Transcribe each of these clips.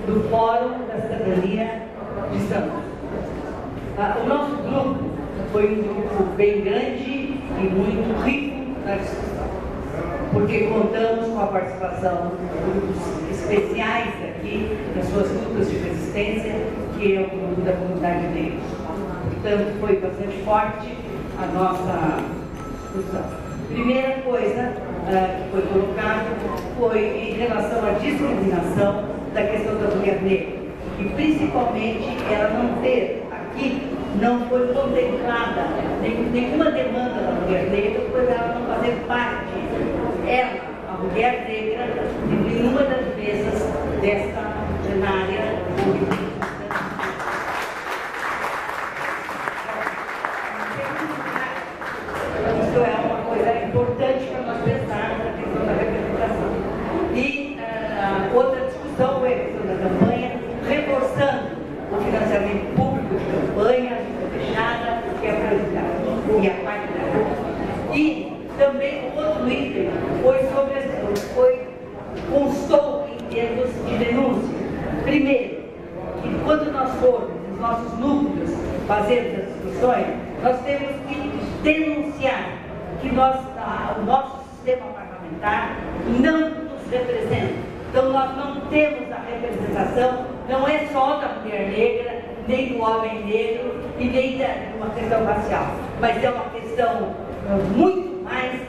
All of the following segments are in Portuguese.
do Fórum da Cidadania de Santos. O nosso grupo foi um grupo bem grande e muito rico na discussão, porque contamos com a participação de grupos especiais aqui, nas suas lutas de resistência, que é o grupo da comunidade negra. Portanto, foi bastante forte a nossa discussão. Primeira coisa que foi colocada foi em relação à discriminação da questão da mulher negra, e principalmente ela não ter aqui, não foi contemplada nenhuma demanda da mulher negra, por ela não fazer parte, ela, a mulher negra, de nenhuma das mesas desta plenária. Isso é uma coisa importante para nós pensarmos na questão da representação. E outra discussão foi a questão da campanha, reforçando o financiamento público de campanha, fechada, que é a prioridade, e a parte da. E também o outro item constou em termos de denúncia. Primeiro, que quando nós formos nos nossos núcleos fazermos as discussões, nós temos que denunciar que o nosso sistema parlamentar não nos representa. Então nós não temos a representação, não é só da mulher negra, nem do homem negro e nem de uma questão racial, mas é uma questão muito mais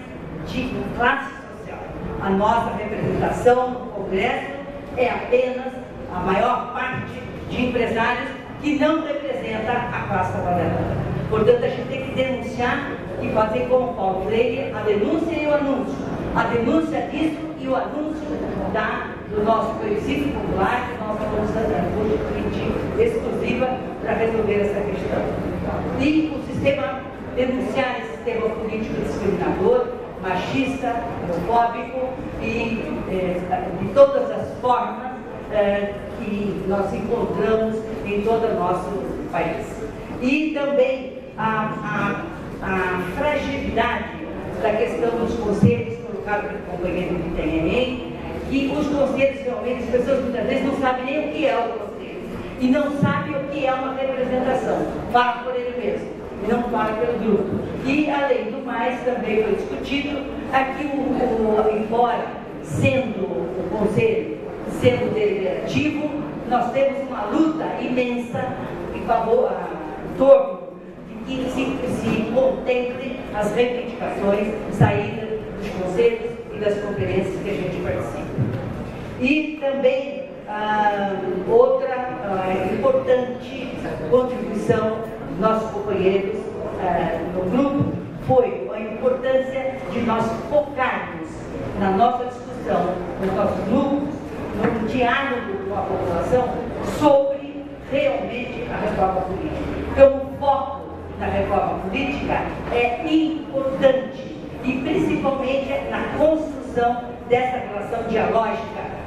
de classe social. A nossa representação no Congresso é apenas a maior parte de empresários que não representa a classe trabalhadora. Portanto, a gente tem que denunciar e fazer como Paulo Freire, a denúncia e o anúncio. A denúncia disso e o anúncio do nosso plebiscito popular, que nós vamos permitir exclusiva para resolver essa questão. E o sistema, denunciar esse sistema político discriminador, machista, homofóbico e de todas as formas que nós encontramos em todo o nosso país. E também a fragilidade da questão dos conselhos, colocado pelo companheiro que tem, que os conselhos realmente, as pessoas muitas vezes não sabem nem o que é o conselho e não sabem o que é uma representação, fala por ele mesmo e não fala pelo grupo. E além do mais, também foi discutido aqui embora sendo o conselho, sendo deliberativo, nós temos uma luta imensa em favor, em torno de que se contemple as reivindicações saídas dos conselhos e das conferências que a gente participa. E também outra importante contribuição dos nossos companheiros no grupo foi a importância de nós focarmos na nossa discussão, nos nossos grupos, no diálogo com a população sobre realmente a reforma política. Então, o foco da reforma política é importante e principalmente na construção dessa relação dialógica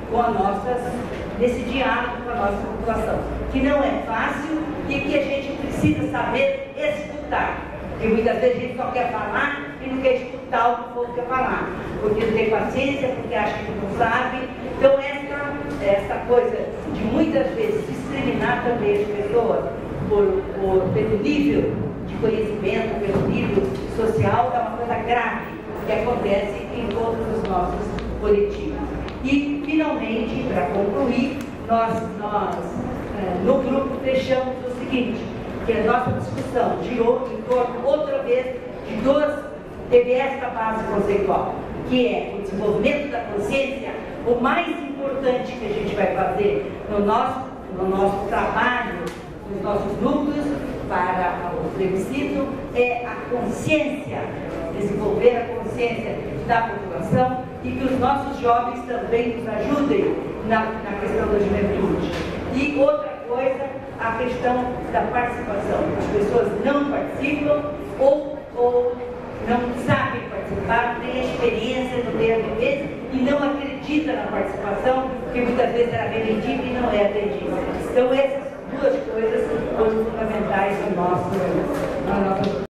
nesse diálogo com a nossa população, que não é fácil e que a gente precisa saber escutar. Porque muitas vezes a gente só quer falar e não quer escutar o que o povo quer falar, porque não tem paciência, porque acha que não sabe. Então essa coisa de muitas vezes discriminar também as pessoas pelo nível de conhecimento, pelo nível social, é uma coisa grave que acontece em todos os nossos coletivos. E, finalmente, para concluir, nós no grupo fechamos o seguinte, que a nossa discussão girou em torno, outra vez, teve esta base conceitual, que é o desenvolvimento da consciência. O mais importante que a gente vai fazer no nosso trabalho, nos nossos núcleos, para o plebiscito, é a consciência, desenvolver a consciência da população e que os nossos jovens também nos ajudem na questão da juventude. E outra coisa, a questão da participação. As pessoas não participam ou não sabem participar, não têm a experiência, não têm a vivência e não acreditam na participação, que muitas vezes era preventiva e não é atendida. Então essas duas coisas foram fundamentais no nosso